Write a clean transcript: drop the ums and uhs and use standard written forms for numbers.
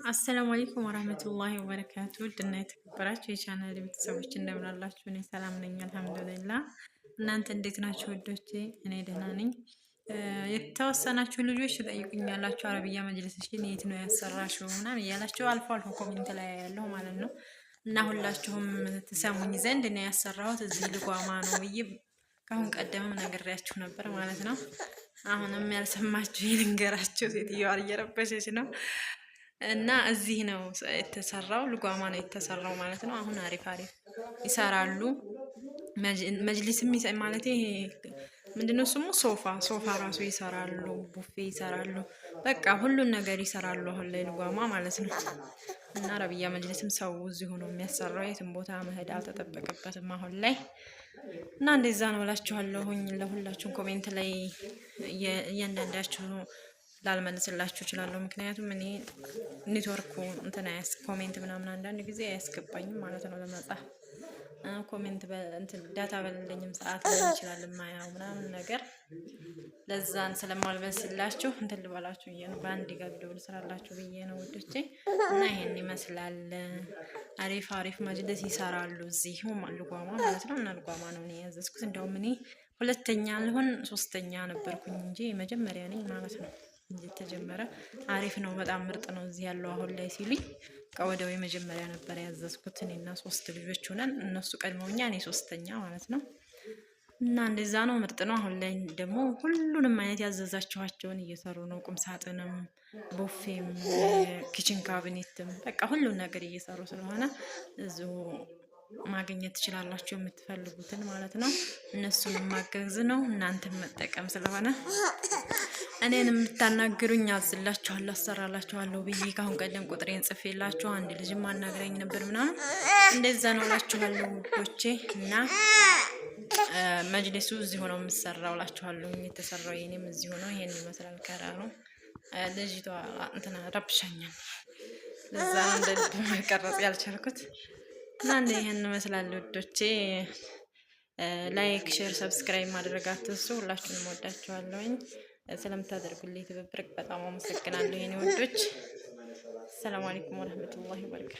አሰላሙ አለይኩም ወራህመቱላሂ ወበረካቱ። ድና የተከበራችሁ የቻናል ቤተሰቦች እንደምን አላችሁ? እኔ ሰላም ነኝ አልሐምዱሊላህ። እናንተ እንዴት ናችሁ ውዶቼ? እኔ ደህና ነኝ። የተወሰናችሁ ልጆች ትጠይቁኛላችሁ አረብያ መጅሊስሽን የት ነው ያሰራሽው ምናምን እያላችሁ አልፎ አልፎ ኮሜንት ላይ ያለው ማለት ነው። እና ሁላችሁም ትሰሙኝ ዘንድ እኔ ያሰራሁት እዚህ ልጓማ ነው ብዬ ከአሁን ቀደምም ነግሬያችሁ ነበር ማለት ነው። አሁንም ያልሰማችሁ ልንገራችሁ፣ ሴትዮዋ እየረበሸች ነው። እና እዚህ ነው የተሰራው፣ ልጓማ ነው የተሰራው ማለት ነው። አሁን አሪፍ ይሰራሉ። መጅሊስም ማለት ይሄ ምንድነው ስሙ? ሶፋ ራሱ ይሰራሉ፣ ቡፌ ይሰራሉ፣ በቃ ሁሉን ነገር ይሰራሉ አሁን ላይ ልጓማ ማለት ነው። እና አረብያ መጅሊስም ሰው እዚሁ ነው የሚያሰራው፣ የትም ቦታ መሄድ አልተጠበቀበትም አሁን ላይ። እና እንደዛ ነው እላችኋለሁኝ። ለሁላችሁም ኮሜንት ላይ እያንዳንዳችሁ ላልመልስላችሁ እችላለሁ። ምክንያቱም እኔ ኔትወርኩ እንትን ኮሜንት ምናምን አንዳንድ ጊዜ አያስገባኝም ማለት ነው ለመጻፍ። ኮሜንት ዳታ በሌለኝም ሰዓት ላይ ይችላል ማያው ምናምን ነገር፣ ለዛን ስለማልበስላችሁ እንትን ልበላችሁ ብዬ ነው፣ በአንድ ቪዲዮ ልስራላችሁ ብዬ ነው ውዶቼ። እና ይሄን ይመስላል። አሪፍ መጅልስ ይሰራሉ እዚህ ልጓማ ማለት ነው። እና ልጓማ ነው እኔ ያዘዝኩት። እንደውም እኔ ሁለተኛ ልሆን ሶስተኛ ነበርኩኝ እንጂ መጀመሪያ ነኝ ማለት ነው። የተጀመረ አሪፍ ነው፣ በጣም ምርጥ ነው እዚህ ያለው አሁን ላይ ሲሉኝ ከወደው የመጀመሪያ ነበር ያዘዝኩት። እኔና 3 ልጆች ሆነን እነሱ ቀድመውኛ እኔ ሶስተኛ ማለት ነው። እና እንደዛ ነው፣ ምርጥ ነው። አሁን ላይ ደግሞ ሁሉንም አይነት ያዘዛችኋቸውን እየሰሩ ነው። ቁም ሳጥንም፣ ቡፌም፣ ኪችን ካቢኔትም በቃ ሁሉን ነገር እየሰሩ ስለሆነ እዚሁ ማግኘት ትችላላችሁ የምትፈልጉትን ማለት ነው። እነሱን ማገዝ ነው፣ እናንተም መጠቀም ስለሆነ እኔን የምታናግሩኝ አዝላችኋለሁ፣ አሰራላችኋለሁ ብዬ ካሁን ቀደም ቁጥሬን ጽፌላችሁ አንድ ልጅም አናግረኝ ነበር ምናምን፣ እንደዛ ነው እላችኋለሁ ውዶቼ። እና መጅሊሱ እዚሁ ነው የምሰራው እላችኋለሁ። የተሰራው የኔም እዚሁ ነው። ይሄን ይመስላል። ከራሩ ልጅቷ እንትና ረብሻኛል፣ ለዛ እንደ መቀረጽ ያልቻልኩት። እና እንደ ይሄን ይመስላል ውዶቼ። ላይክ፣ ሼር፣ ሰብስክራይብ ማድረግ አትርሱ። ሁላችሁንም ወዳችኋለሁኝ። ስለምታደርጉልኝ ትብብር በጣም አመሰግናለሁ የኔ ወዶች። ሰላም አለይኩም ወራህመቱላሂ ወበረካቱ።